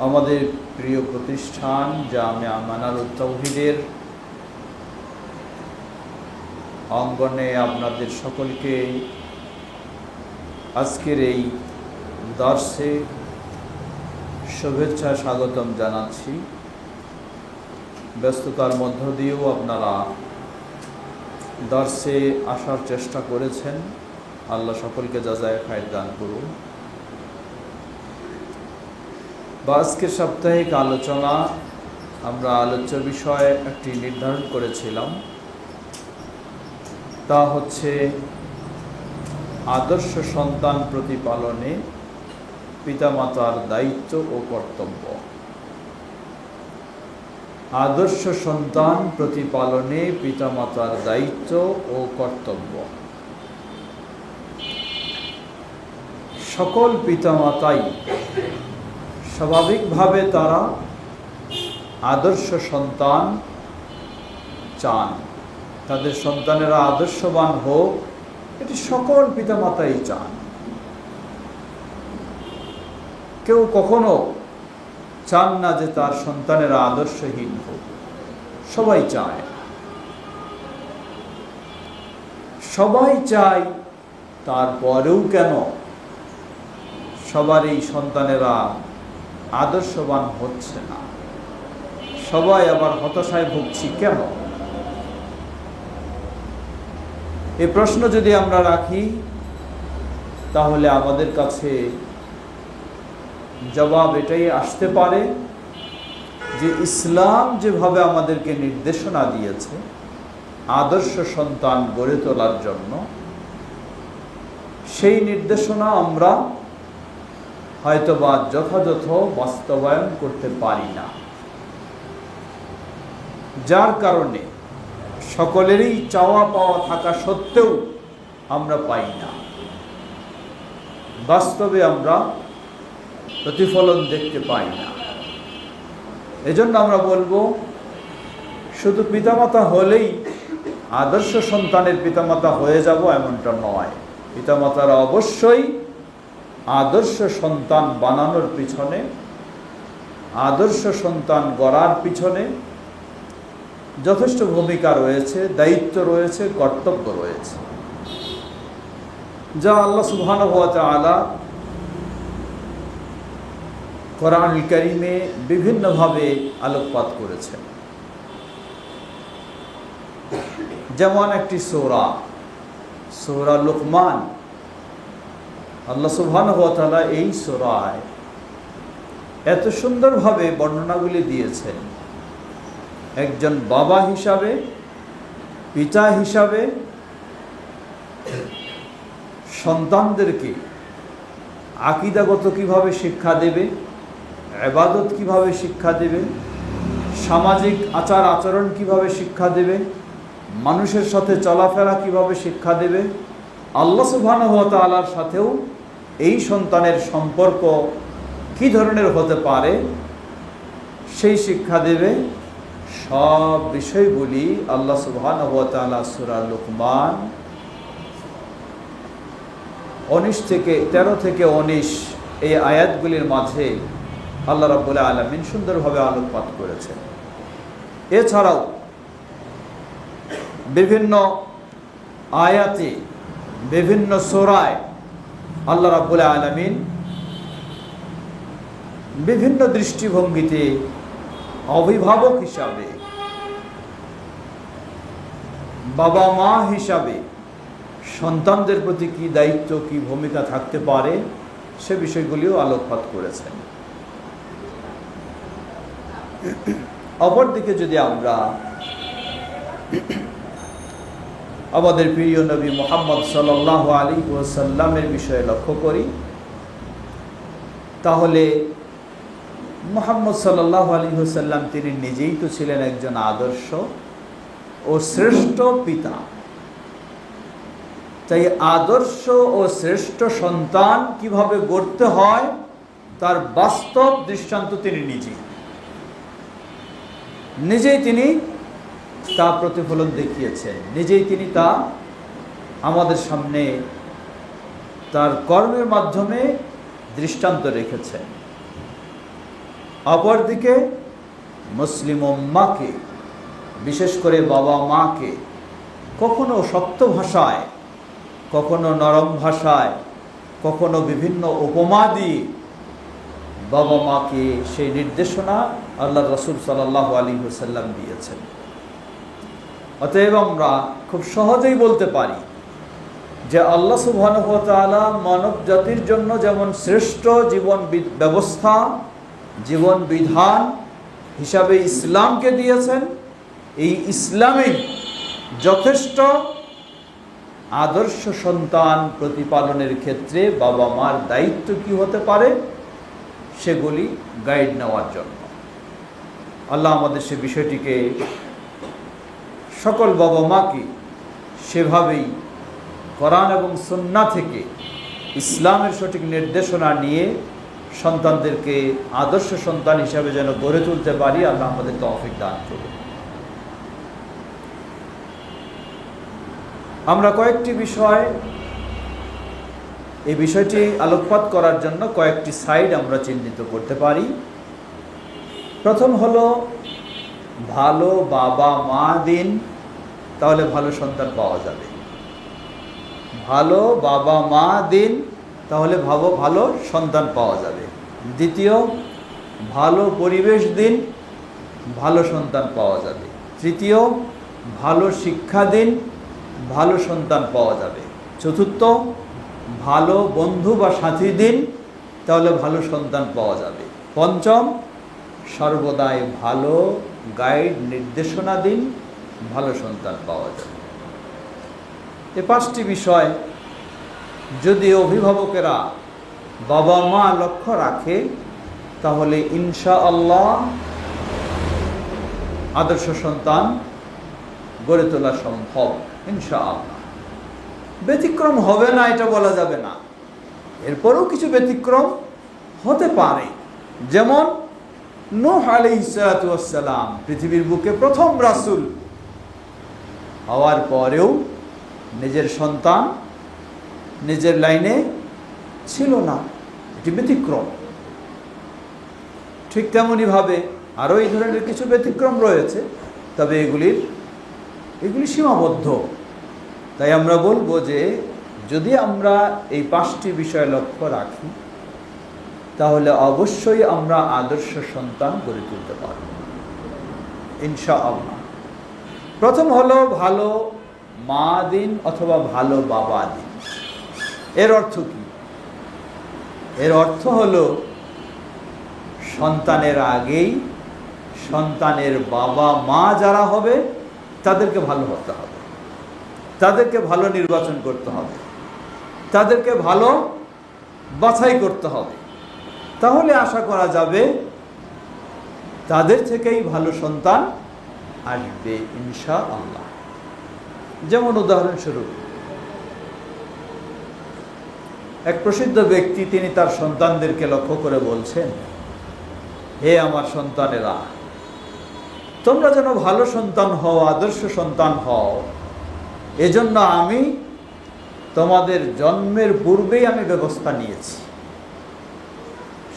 আমাদের প্রিয় প্রতিষ্ঠান জামিয়া মানারুত তাওহীদের অঙ্গনে আপনাদের সকলকে আজকের এই দর্শে শুভেচ্ছা স্বাগতম জানাচ্ছি। ব্যস্ততার মধ্য দিয়েও আপনারা দর্শে আসার চেষ্টা করেছেন। আল্লাহ সকলকে জাযায়ে খায়র দান করুন। আজকের সাপ্তাহিক আলোচনা আমরা আলোচ্য বিষয় একটি নির্ধারণ করেছিলাম, তা হচ্ছে আদর্শ সন্তান প্রতিপালনে পিতামাতার দায়িত্ব ও কর্তব্য। আদর্শ সন্তান প্রতিপালনে পিতামাতার দায়িত্ব ও কর্তব্য। সকল পিতামাতাই স্বাভাবিকভাবে তারা আদর্শ সন্তান চান, তাদের সন্তানেরা আদর্শবান হোক, এটি সকল পিতামাতাই চান। কেউ কখনো চান না যে তার সন্তানেরা আদর্শহীন হোক, সবাই চায়, সবাই চায়। তারপরেও কেন সবার এই সন্তানেরা আদর্শবান হচ্ছে না? সবাই আবার হতাশায় ভুগছি কেন? এই প্রশ্ন যদি আমরা রাখি, তাহলে আমাদের কাছে জবাব এটাই আসতে পারে যে ইসলাম যেভাবে আমাদেরকে নির্দেশনা দিয়েছে আদর্শ সন্তান গড়ে তোলার জন্য, সেই নির্দেশনা আমরা হয়তোবা যথাযথ বাস্তবায়ন করতে পারি না, যার কারণে সকলেরই চাওয়া পাওয়া থাকা সত্ত্বেও আমরা পাই না। বাস্তবে আমরা প্রতিফলন দেখতে পাই না। এজন্য আমরা বলবো, শুধু পিতামাতা হলেই আদর্শ সন্তানের পিতামাতা হয়ে যাব এমনটা নয়। পিতামাতারা অবশ্যই আদর্শ সন্তান বানানোর পিছনে, আদর্শ সন্তান গড়ার পিছনে যথেষ্ট ভূমিকা রয়েছে, দায়িত্ব রয়েছে, কর্তব্য রয়েছে, যা আল্লাহ সুবহানাহু ওয়া তাআলা কোরআনুল কারীমে বিভিন্নভাবে আলোকপাত করেছেন। যেমন একটি সূরা লুকমান, আল্লাহ সুবহানাহু ওয়া তাআলা এই সূরায় এত সুন্দরভাবে বর্ণনাগুলি দিয়েছেন। একজন বাবা হিসাবে, পিতা হিসাবে সন্তানদেরকে আকীদাগত কিভাবে শিক্ষা দেবে, ইবাদত কিভাবে শিক্ষা দেবে, সামাজিক আচার আচরণ কিভাবে শিক্ষা দেবে, মানুষের সাথে চলাফেরা কিভাবে শিক্ষা দেবে, আল্লাহ সুবহানাহু ওয়া তাআলার সাথেও এই সন্তানের সম্পর্ক কী ধরনের হতে পারে সেই শিক্ষা দেবে, সব বিষয়গুলি আল্লাহ সুবহানাহু ওয়া তাআলা সূরা লুকমান 13 থেকে 19 এই আয়াতগুলির মাঝে আল্লাহ রাব্বুল আলামিন সুন্দরভাবে আলোকপাত করেছেন। এছাড়াও বিভিন্ন আয়াতে, বিভিন্ন সূরায় আল্লাহ রাব্বুল আলামিন বিভিন্ন দৃষ্টিভঙ্গিতে অভিভাবক হিসাবে, বাবা মা হিসাবে সন্তানদের প্রতি কী দায়িত্ব, কী ভূমিকা থাকতে পারে সে বিষয়গুলিও আলোকপাত করেছেন। অপরদিকে যদি আমরা আমাদের প্রিয় নবী মুহাম্মদ সাল্লাল্লাহু আলাইহি ওয়াসাল্লামের বিষয়ে লক্ষ্য করি, তাহলে মুহাম্মদ সাল্লাল্লাহু আলাইহি ওয়াসাল্লাম তিনি নিজেই তো ছিলেন একজন আদর্শ ও শ্রেষ্ঠ পিতা। তাই আদর্শ ও শ্রেষ্ঠ সন্তান কিভাবে গড়তে হয় তার বাস্তব দৃষ্টান্ত তিনি নিজেই তিনি তা প্রতিফলন দেখিয়েছেন, নিজেই তিনি তা আমাদের সামনে তার কর্মের মাধ্যমে দৃষ্টান্ত রেখেছেন। অপরদিকে মুসলিম উম্মাহকে, বিশেষ করে বাবা মাকে কখনো শক্ত ভাষায়, কখনো নরম ভাষায়, কখনো বিভিন্ন উপমা দিয়ে বাবা মাকে সেই নির্দেশনা আল্লাহ রাসূল সাল্লাল্লাহু আলাইহি ওয়াসাল্লাম দিয়েছেন। অতএব আমরা খুব সহজেই বলতে পারি যে আল্লাহ সুবহানাহু ওয়া তাআলা মানব জাতির জন্য যেমন শ্রেষ্ঠ জীবন ব্যবস্থা, জীবন বিধান হিসাবে ইসলামকে দিয়েছেন, এই ইসলামে যথেষ্ট আদর্শ সন্তান প্রতিপালনের ক্ষেত্রে বাবা মার দায়িত্ব কি হতে পারে সেগুলি গাইড নেওয়ার জন্য। আল্লাহ আমাদের সে বিষয়টিকে, সকল বাবা মাকে সেভাবেই কোরআন এবং সুন্নাহ থেকে ইসলামের সঠিক নির্দেশনা নিয়ে সন্তানদেরকে আদর্শ সন্তান হিসাবে যেন গড়ে তুলতে পারি, আল্লাহ আমাদের তৌফিক দান করুন। আমরা কয়েকটি বিষয়, এই বিষয়টি আলোকপাত করার জন্য কয়েকটি সাইড আমরা চিহ্নিত করতে পারি। প্রথম হলো, ভালো বাবা মা দিন, তাহলে ভালো সন্তান পাওয়া যাবে। ভালো বাবা মা দিন, তাহলে ভালো সন্তান পাওয়া যাবে। দ্বিতীয়, ভালো পরিবেশ দিন, ভালো সন্তান পাওয়া যাবে। তৃতীয়, ভালো শিক্ষা দিন, ভালো সন্তান পাওয়া যাবে। চতুর্থ, ভালো বন্ধু বা সাথী দিন, তাহলে ভালো সন্তান পাওয়া যাবে। পঞ্চম, সর্বদাই ভালো গাইড নির্দেশনা দিন, ভালো সন্তান পাওয়া যাবে। এই পাঁচটি বিষয় যদি অভিভাবকেরা, বাবা মা লক্ষ্য রাখে, তাহলে ইনশাআল্লাহ আদর্শ সন্তান গড়ে তোলা সম্ভব ইনশাআল্লাহ। ব্যতিক্রম হবে না এটা বলা যাবে না, এরপরেও কিছু ব্যতিক্রম হতে পারে। যেমন নূহ আলাইহিস সালাতু ওয়াস সালাম পৃথিবীর বুকে প্রথম রাসূল হওয়ার পরেও নিজের সন্তান নিজের লাইনে ছিল না, এটি ব্যতিক্রম। ঠিক তেমনইভাবে আরও এই ধরনের কিছু ব্যতিক্রম রয়েছে, তবে এগুলি সীমাবদ্ধ। তাই আমরা বলবো যে যদি আমরা এই পাঁচটি বিষয় লক্ষ্য রাখি, তাহলে অবশ্যই আমরা আদর্শ সন্তান গড়ে তুলতে পারব ইনশাআল্লাহ। প্রথম হলো ভালো মা দিন অথবা ভালো বাবা দিন। এর অর্থ কি? এর অর্থ হলো সন্তানের আগেই সন্তানের বাবা মা যারা হবে তাদেরকে ভালো হতে হবে, তাদেরকে ভালো নির্বাচন করতে হবে, তাদেরকে ভালো বাছাই করতে হবে। তাহলে আশা করা যাবে তাদের থেকেই ভালো সন্তান আসবে ইনশাআল্লাহ। যেমন উদাহরণস্বরূপ, এক প্রসিদ্ধ ব্যক্তি তিনি তার সন্তানদেরকে লক্ষ্য করে বলছেন, হে আমার সন্তানেরা, তোমরা যেন ভালো সন্তান হও, আদর্শ সন্তান হও, এজন্য আমি তোমাদের জন্মের পূর্বেই আমি ব্যবস্থা নিয়েছি।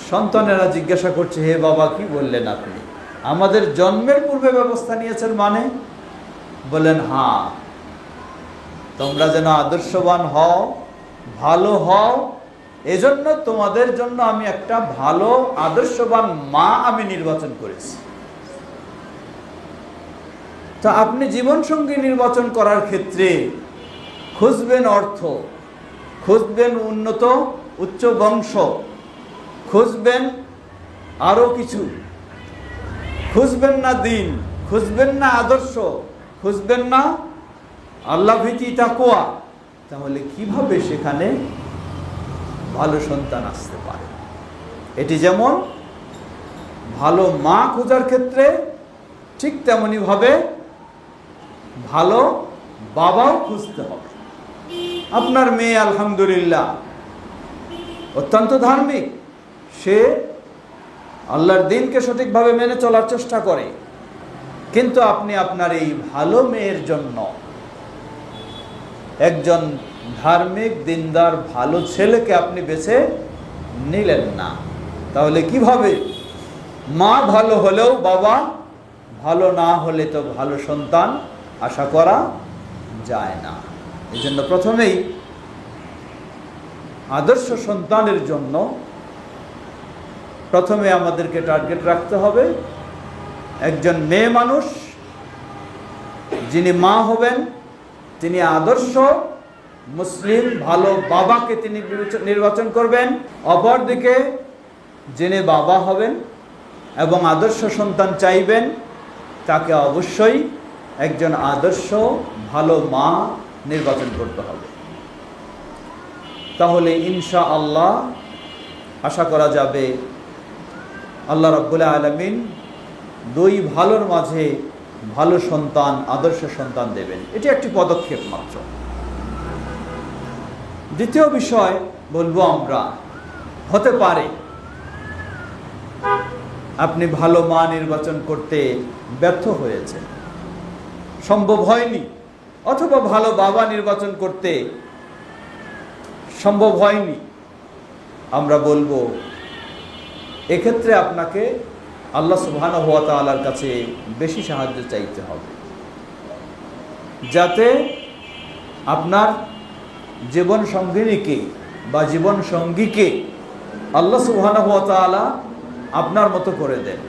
সন্তানেরা জিজ্ঞাসা করছে, হে বাবা কি বললেন আপনি? আমাদের জন্মের পূর্বে ব্যবস্থা নিয়েছেন মানে? বলেন হ্যাঁ, তোমরা যেন আদর্শবান হও, ভালো হও, এজন্য তোমাদের জন্য আমি একটা ভালো আদর্শবান মা আমি নির্বাচন করেছি। তা আপনি জীবনসঙ্গী নির্বাচন করার ক্ষেত্রে খুঁজবেন অর্থ, খুঁজবেন উন্নত উচ্চ বংশ, খুঁজবেন আরও কিছু, খুঁজবেন না দিন, খুঁজবেন না আদর্শ, খুঁজবেন না আল্লাহ ভীতি তাকওয়া, তাহলে কিভাবে সেখানে ভালো সন্তান আসতে পারে? এটি যেমন ভালো মা খোঁজার ক্ষেত্রে, ঠিক তেমনিভাবে ভালো বাবাও খুঁজতে হবে। আপনার মেয়ে আলহামদুলিল্লাহ অত্যন্ত ধার্মিক, সে আল্লাহর দ্বীনকে সঠিকভাবে মেনে চলার চেষ্টা করে, কিন্তু আপনি আপনার এই ভালো মেয়ের জন্য একজন ধার্মিক দিনদার ভালো ছেলেকে আপনি বেছে নিলেন না, তাহলে কিভাবে মা ভালো হলেও বাবা ভালো না হলে তো ভালো সন্তান আশা করা যায় না। এই জন্য প্রথমেই আদর্শ সন্তানের জন্য প্রথমে আমাদেরকে টার্গেট রাখতে হবে একজন মেয়ে মানুষ যিনি মা হবেন তিনি আদর্শ মুসলিম ভালো বাবাকে তিনি নির্বাচন করবেন। অপরদিকে যিনি বাবা হবেন এবং আদর্শ সন্তান চাইবেন তাকে অবশ্যই একজন আদর্শ ভালো মা নির্বাচন করতে হবে। তাহলে ইনশাআল্লাহ আশা করা যাবে আল্লাহ রাব্বুল আলামিন দুই ভালোর মাঝে ভালো সন্তান আদর্শ সন্তান দেবেন। এটি একটি পদক্ষেপ মাত্র। দ্বিতীয় বিষয় বলবো আমরা, হতে পারে আপনি ভালো মা নির্বাচন করতে ব্যর্থ হয়েছেন, সম্ভব হয়নি, অথবা ভালো বাবা নির্বাচন করতে সম্ভব হয়নি। আমরা বলবো এক্ষেত্রে আপনাকে আল্লাহ সুবহানাহু ওয়া তাআলার কাছে বেশি সাহায্য চাইতে হবে, যাতে আপনার জীবন সঙ্গিনীকে বা জীবন সঙ্গীকে আল্লাহ সুবহানাহু ওয়া তাআলা আপনার মতো করে দেন।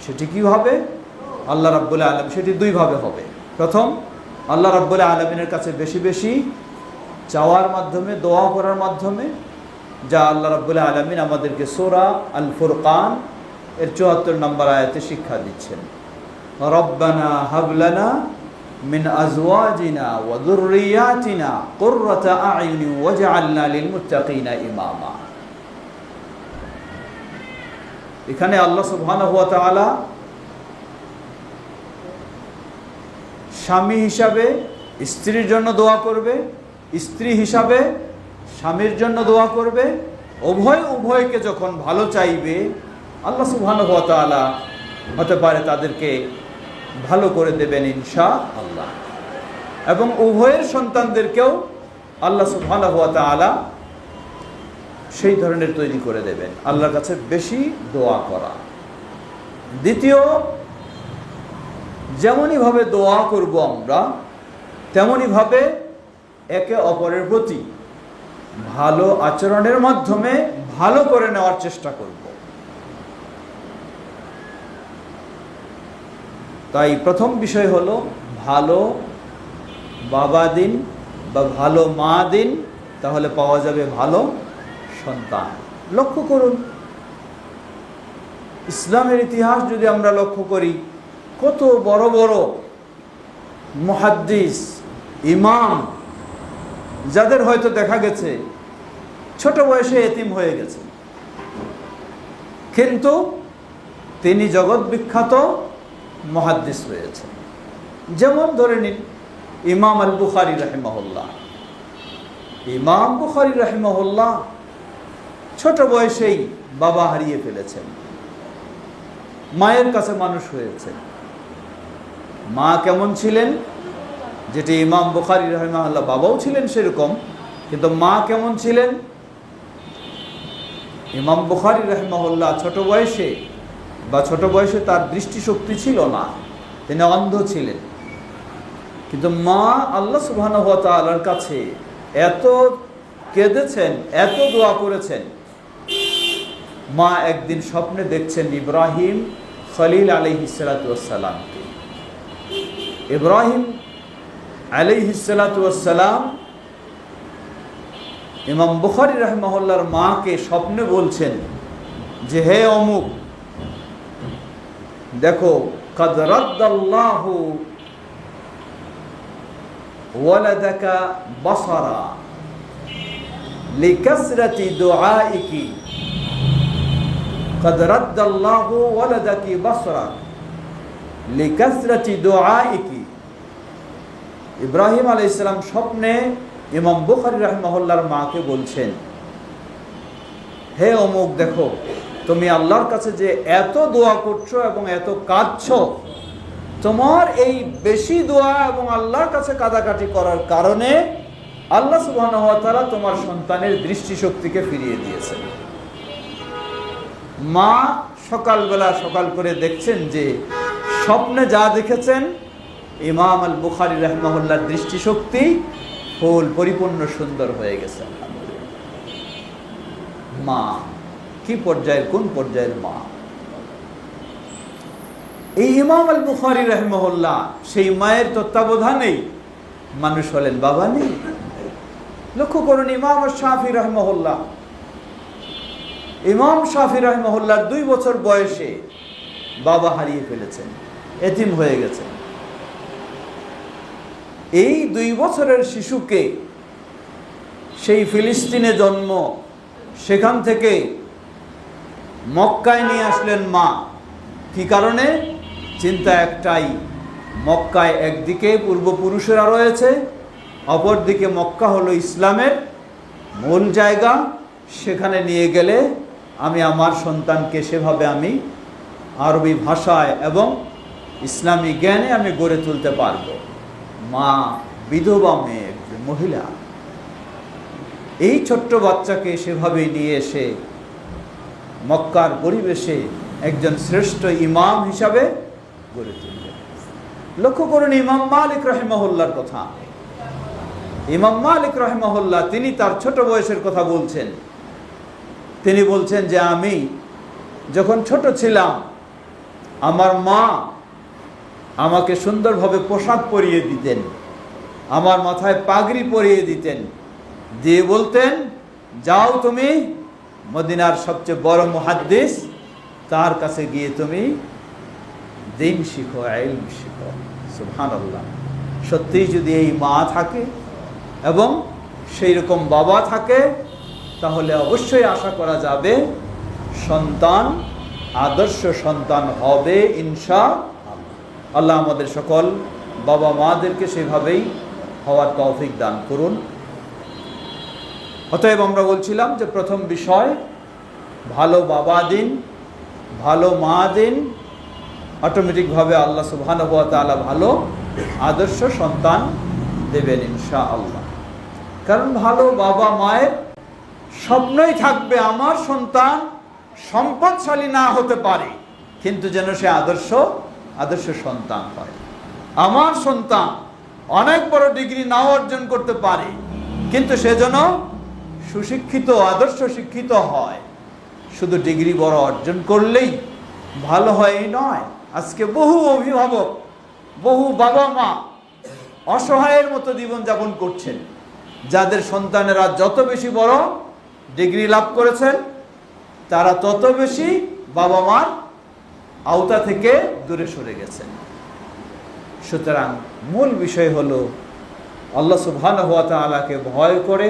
সেটি কীভাবে? আল্লাহ রাব্বুল আলামিন, সেটি দুইভাবে হবে। প্রথম, আল্লাহ রাব্বুল আলামিনের কাছে বেশি বেশি চাওয়ার মাধ্যমে, দোয়া করার মাধ্যমে, যা আল্লাহ রাব্বুল আলামিন আমাদেরকে সূরা আল ফুরকান এর ৭৪ নম্বর আয়াতে শিক্ষা দিচ্ছেন। রব্বানা হাবলানা মিন আজওয়াজিনা ওয়া যুররিয়াতিনা কুররাতা আ'ইউনি ওয়াজআলনা লিল মুত্তাকিনা ইমামা। এখানে আল্লাহ সুবহানাহু ওয়া তাআলা স্বামী হিসাবে স্ত্রীর জন্য দোয়া করবে, স্ত্রী হিসাবে স্বামীর জন্য দোয়া করবে। উভয়কে যখন ভালো চাইবে আল্লাহ সুবহানাহু ওয়া তাআলা হতে পারে তাদেরকে ভালো করে দেবেন ইনশাআল্লাহ। এবং উভয়ের সন্তানদেরকেও আল্লাহ সুবহানাহু ওয়া তাআলা সেই ধরনের তৈরি করে দেবেন। আল্লাহর কাছে বেশি দোয়া করা। দ্বিতীয়, যেমনইভাবে দোয়া করব আমরা, তেমনইভাবে একে অপরের প্রতি ভালো আচরণের মাধ্যমে ভালো করে নেওয়ার চেষ্টা করব। তাই প্রথম বিষয় হলো ভালো বাবা দিন বা ভালো মা দিন, তাহলে পাওয়া যাবে ভালো সন্তান। লক্ষ্য করুন, ইসলামের ইতিহাস যদি আমরা লক্ষ্য করি, কত বড় বড় মুহাদ্দিস, ইমাম, যাদের হয়তো দেখা গেছে ছোট বয়সে এতিম হয়ে গেছে, কিন্তু তিনি জগৎ বিখ্যাত মুহাদ্দিস হয়েছেন। যেমন ধরে নিন ইমাম আল বুখারী রাহিমাহুল্লাহ। ইমাম বুখারী রাহিমাহুল্লাহ ছোট বয়সেই বাবা হারিয়ে ফেলেছেন, মায়ের কাছে মানুষ হয়েছে। মা কেমন ছিলেন, যেটি ইমাম বুখারী রাহিমাহুল্লাহ, বাবাও ছিলেন সেরকম, কিন্তু মা কেমন ছিলেন? ইমাম বুখারী রাহিমাহুল্লাহ ছোট বয়সে তার দৃষ্টিশক্তি ছিল না, তিনি অন্ধ ছিলেন, কিন্তু মা আল্লাহ সুবহানাহু ওয়া তাআলার কাছে এত কেঁদেছেন, এত দোয়া করেছেন। মা একদিন স্বপ্নে দেখছেন ইব্রাহিম খলিল আলাইহিস সালাতু ওয়াস সালামকে। ইব্রাহিম আলাইহিস সালাতু ওয়াস সালাম ইমাম বুখারী রাহিমাহুল্লাহর মাকে স্বপ্নে বলছেন যে, হে অমুক, দেখো কাদ রাদ্দাল্লাহু ওয়ালাদাকা বাসারা লিকাসরাতি দুআইকি, কাদ রাদ্দাল্লাহু ওয়ালাদাকি বাসরা লিকাসরাতি দুআইকি। ইব্রাহিম আলাইহিস সালাম স্বপ্নে ইমাম বুখারী রাহিমাহুল্লাহর মাকে বলছেন, হে অমুক, দেখো তুমি আল্লাহর কাছে যে এত দোয়া করছো এবং এত কাঁদছো, তোমার এই বেশি দোয়া এবং আল্লাহর কাছে কাঁদাকাটি করার কারণে আল্লাহ সুবহানাহু ওয়া তাআলা তোমার সন্তানের দৃষ্টিশক্তিকে ফিরিয়ে দিয়েছেন। মা সকাল করে দেখছেন যে স্বপ্নে যা দেখেছেন, ইমাম আল বুখারী রাহিমাহুল্লাহর দৃষ্টিশক্তি ফুল পরিপূর্ণ সুন্দর হয়ে গেছে। মা কি পর্যায়ের, কোন পর্যায়ের মা! এই ইমাম আল বুখারী রাহিমাহুল্লাহ সেই মায়ের তত্ত্বাবধানেই মানুষ হলেন, বাবা নেই। লক্ষ্য করুন, ইমাম শাফি রাহিমাহুল্লাহ, ইমাম শাফি রাহিমাহুল্লাহ 2 বছর বয়সে বাবা হারিয়ে ফেলেছেন, এতিম হয়ে গেছেন। এই 2 বছরের শিশুকে সেই ফিলিস্তিনে জন্ম, সেখান থেকে মক্কায় নিয়ে আসলেন মা। কি কারণে? চিন্তা একটাই, মক্কায় একদিকে পূর্বপুরুষেরা রয়েছে, অপরদিকে মক্কা হলো ইসলামের মূল জায়গা। সেখানে নিয়ে গেলে আমি আমার সন্তানকে সেভাবে আমি আরবি ভাষায় এবং ইসলামী জ্ঞানে আমি গড়ে তুলতে পারবো। মা বিধবা মেয়ে, একজন মহিলা, এই ছোট্ট বাচ্চাকে সেভাবে নিয়ে এসে মক্কার পরিবেশে একজন শ্রেষ্ঠ ইমাম হিসাবে গড়ে তুললেন। লক্ষ্য করুন ইমাম মালিক রাহিমাহুল্লাহর কথা। ইমাম মালিক রাহিমাহুল্লাহ তিনি তার ছোট বয়সের কথা বলছেন। তিনি বলছেন যে আমি যখন ছোট ছিলাম, আমার মা আমাকে সুন্দরভাবে পোশাক পরিয়ে দিতেন, আমার মাথায় পাগড়ি পরিয়ে দিতেন, দিয়ে বলতেন, যাও তুমি মদিনার সবচেয়ে বড় মুহাদ্দিস, তার কাছে গিয়ে তুমি দিন শিখো, ইলম শিখো। সুবহানাল্লাহ! সত্যিই যদি এই মা থাকে এবং সেই রকম বাবা থাকে, তাহলে অবশ্যই আশা করা যাবে সন্তান আদর্শ সন্তান হবে ইনশাআল্লাহ। আল্লাহ আমাদের সকল বাবা মাদেরকে সেভাবেই হওয়ার তৌফিক দান করুন। অতএব আমরা বলছিলাম যে প্রথম বিষয়, ভালো বাবা দিন, ভালো মা দিন, অটোমেটিকভাবে আল্লাহ সুবহানাহু ওয়া তাআলা ভালো আদর্শ সন্তান দেবেন ইনশাআল্লাহ। কারণ ভালো বাবা মায়ের স্বপ্নই থাকবে আমার সন্তান সম্পদশালী না হতে পারে, কিন্তু যেন সে আদর্শ সন্তান হয়। আমার সন্তান অনেক বড় ডিগ্রি নাও অর্জন করতে পারে, কিন্তু সে যেন সুশিক্ষিত, আদর্শ শিক্ষিত হয়। শুধু ডিগ্রি বড় অর্জন করলেই ভালো হয় এই নয়। আজকে বহু অভিভাবক, বহু বাবা মা অসহায়ের মতো জীবনযাপন করছেন, যাদের সন্তানেরা যত বেশি বড় ডিগ্রি লাভ করেছেন, তারা তত বেশি বাবা মার আওতা থেকে দূরে সরে গেছেন। সুতরাং মূল বিষয় হলো আল্লাহ সুবহানাহু ওয়া তাআলাকে ভয় করে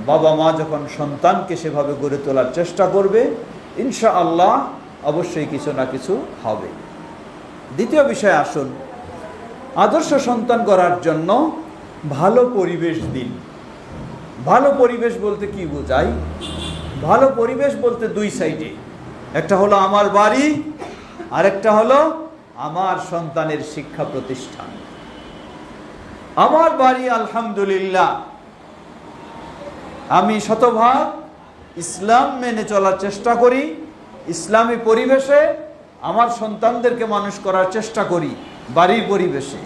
বাবা মা যখন সন্তানকে সেভাবে গড়ে তোলার চেষ্টা করবে, ইনশাআল্লাহ অবশ্যই কিছু না কিছু হবে। দ্বিতীয় বিষয়ে আসুন, আদর্শ সন্তান গড়ার জন্য ভালো পরিবেশ দিন। ভালো পরিবেশ বলতে কি বোঝায়? ভালো পরিবেশ বলতে 2 সাইডে, একটা হলো আমার বাড়ি, আরেকটা হলো আমার সন্তানের শিক্ষা প্রতিষ্ঠান। আমার বাড়ি আলহামদুলিল্লাহ আমি শতভাগ ইসলাম মেনে চলার চেষ্টা করি, ইসলামী পরিবেশে আমার সন্তানদেরকে মানুষ করার চেষ্টা করি বাড়ির পরিবেশে।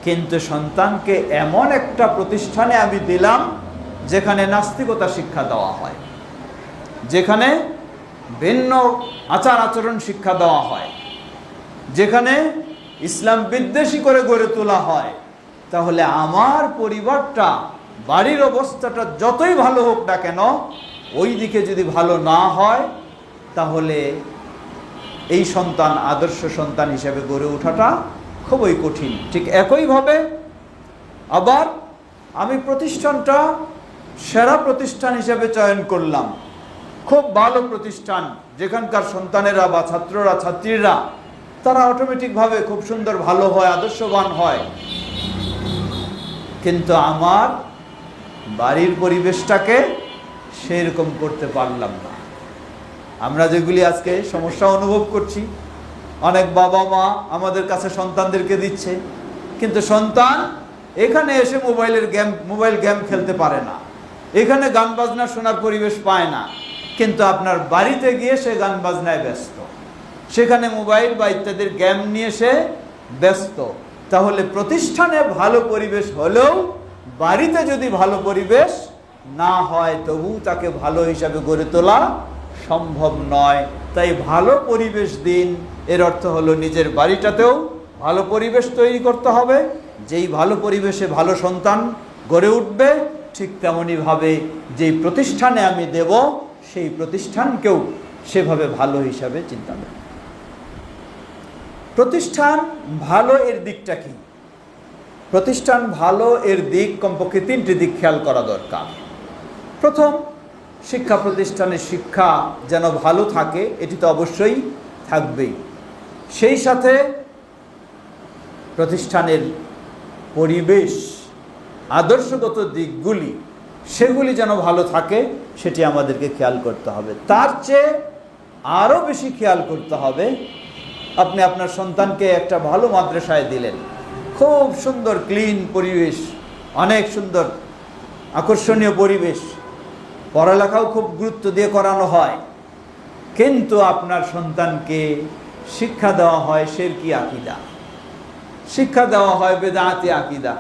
কিন্তু সন্তানকে এমন একটা প্রতিষ্ঠানে আমি দিলাম যেখানে নাস্তিকতা শিক্ষা দেওয়া হয়, যেখানে ভিন্ন আচার আচরণ শিক্ষা দেওয়া হয়, যেখানে ইসলাম বিদ্বেষী করে গড়ে তোলা হয়, তাহলে আমার পরিবারটা, বাড়ির অবস্থাটা যতই ভালো হোক না কেন, ওই দিকে যদি ভালো না হয়, তাহলে এই সন্তান আদর্শ সন্তান হিসেবে গড়ে ওঠাটা খুবই কঠিন। ঠিক একইভাবে আবার আমি প্রতিষ্ঠানটা সেরা প্রতিষ্ঠান হিসেবে চয়ন করলাম, খুব ভালো প্রতিষ্ঠান, যেখানকার সন্তানেরা বা ছাত্ররা ছাত্রীরা তারা অটোমেটিকভাবে খুব সুন্দর ভালো হয়, আদর্শবান হয়, কিন্তু আমার বাড়ির পরিবেশটাকে সেরকম করতে পারলাম না। আমরা যেগুলি আজকে সমস্যা অনুভব করছি, অনেক বাবা মা আমাদের কাছে সন্তানদেরকে দিচ্ছে, কিন্তু সন্তান এখানে এসে মোবাইল গেম খেলতে পারে না, এখানে গান বাজনা শোনার পরিবেশ পায় না, কিন্তু আপনার বাড়িতে গিয়ে সে গান বাজনায় ব্যস্ত। সেখানে মোবাইল বা ইত্যাদির গেম নিয়ে সে ব্যস্ত। তাহলে প্রতিষ্ঠানে ভালো পরিবেশ হলেও বাড়িতে যদি ভালো পরিবেশ না হয় তবু তাকে ভালো হিসাবে গড়ে তোলা সম্ভব নয়। তাই ভালো পরিবেশ দিন, এর অর্থ হলো নিজের বাড়িটাতেও ভালো পরিবেশ তৈরি করতে হবে। যেই ভালো পরিবেশে ভালো সন্তান গড়ে উঠবে, ঠিক তেমনইভাবে যেই প্রতিষ্ঠানে আমি দেব সেই প্রতিষ্ঠানকেও সেভাবে ভালো হিসাবে চিন্তা করব। প্রতিষ্ঠান ভালো এর দিকটা কি? প্রতিষ্ঠান ভালো এর দিক কমপক্ষে 3টি দিক খেয়াল করা দরকার। প্রথম, শিক্ষা প্রতিষ্ঠানের শিক্ষা যেন ভালো থাকে, এটি তো অবশ্যই থাকবেই। সেই সাথে প্রতিষ্ঠানের পরিবেশ, আদর্শগত দিকগুলি সেগুলি যেন ভালো থাকে, সেটি আমাদেরকে খেয়াল করতে হবে। তার চেয়ে আরও বেশি খেয়াল করতে হবে, আপনি আপনার সন্তানকে একটা ভালো মাদ্রাসায় দিলেন, খুব সুন্দর ক্লিন পরিবেশ, অনেক সুন্দর আকর্ষণীয় পরিবেশ, পড়ালেখাও খুব গুরুত্ব দিয়ে করানো হয়, কিন্তু আপনার সন্তানকে শিক্ষা দেওয়া হয় শিরকি আকীদা, শিক্ষা দেওয়া হয় বেদাতি আকীদা।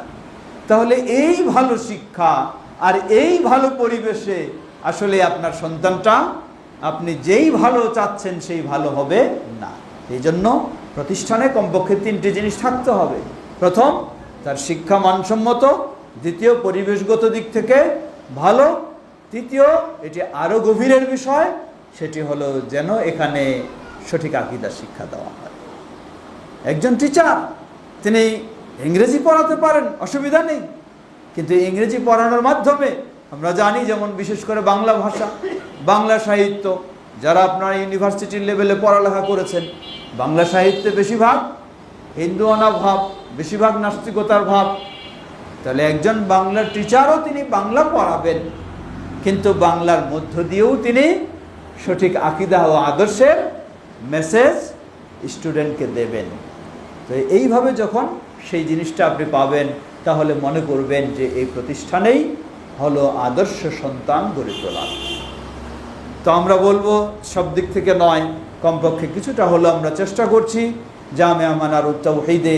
তাহলে এই ভালো শিক্ষা আর এই ভালো পরিবেশে আসলে আপনার সন্তানটা আপনি যেই ভালো চাচ্ছেন সেই ভালো হবে না। এই জন্য প্রতিষ্ঠানে কমপক্ষে 3টি জিনিস থাকতে হবে। প্রথম, তার শিক্ষা মানসম্মত। দ্বিতীয়, পরিবেশগত দিক থেকে ভালো। তৃতীয়, এটি আরও গভীরের বিষয়, সেটি হলো যেন এখানে সঠিক আকীদার শিক্ষা দেওয়া হয়। একজন টিচার তিনি ইংরেজি পড়াতে পারেন, অসুবিধা নেই, কিন্তু ইংরেজি পড়ানোর মাধ্যমে আমরা জানি, যেমন বিশেষ করে বাংলা ভাষা, বাংলা সাহিত্য, যারা আপনারা ইউনিভার্সিটির লেভেলে পড়ালেখা করেছেন, বাংলা সাহিত্যে বেশিরভাগ হিন্দুয়ানা ভাব, বেশিরভাগ নাস্তিকতার ভাব। তাহলে একজন বাংলার টিচারও তিনি বাংলা পড়াবেন, কিন্তু বাংলার মধ্য দিয়েও তিনি সঠিক আকীদা ও আদর্শের মেসেজ স্টুডেন্টকে দেবেন। তো এইভাবে যখন সেই জিনিসটা আপনি পাবেন, তাহলে মনে করবেন যে এই প্রতিষ্ঠানেই হলো আদর্শ সন্তান গড়ে তোলা। তো আমরা বলবো সব দিক থেকে নয়, কমপক্ষে কিছুটা হলো আমরা চেষ্টা করছি জামিয়া মানারুত তাওহীদে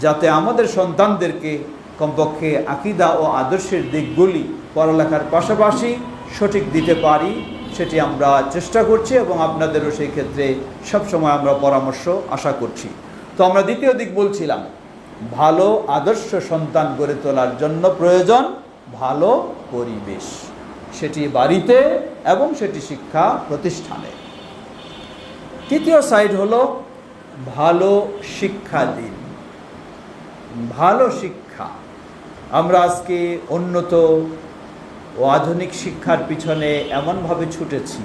যাতে আমাদের সন্তানদেরকে কমপক্ষে আকীদা ও আদর্শের দিকগুলি পড়ালেখার পাশাপাশি সঠিক দিতে পারি, সেটি আমরা চেষ্টা করছি এবং আপনাদেরও সেই ক্ষেত্রে সবসময় আমরা পরামর্শ আশা করছি। তো আমরা দ্বিতীয় দিক বলছিলাম, ভালো আদর্শ সন্তান গড়ে তোলার জন্য প্রয়োজন ভালো পরিবেশ, সেটি বাড়িতে এবং সেটি শিক্ষা প্রতিষ্ঠানে। তৃতীয় সাইড হলো ভালো শিক্ষা দিন। ভালো শিক্ষা, আমরা আজকে উন্নত ও আধুনিক শিক্ষার পিছনে এমনভাবে ছুটেছি,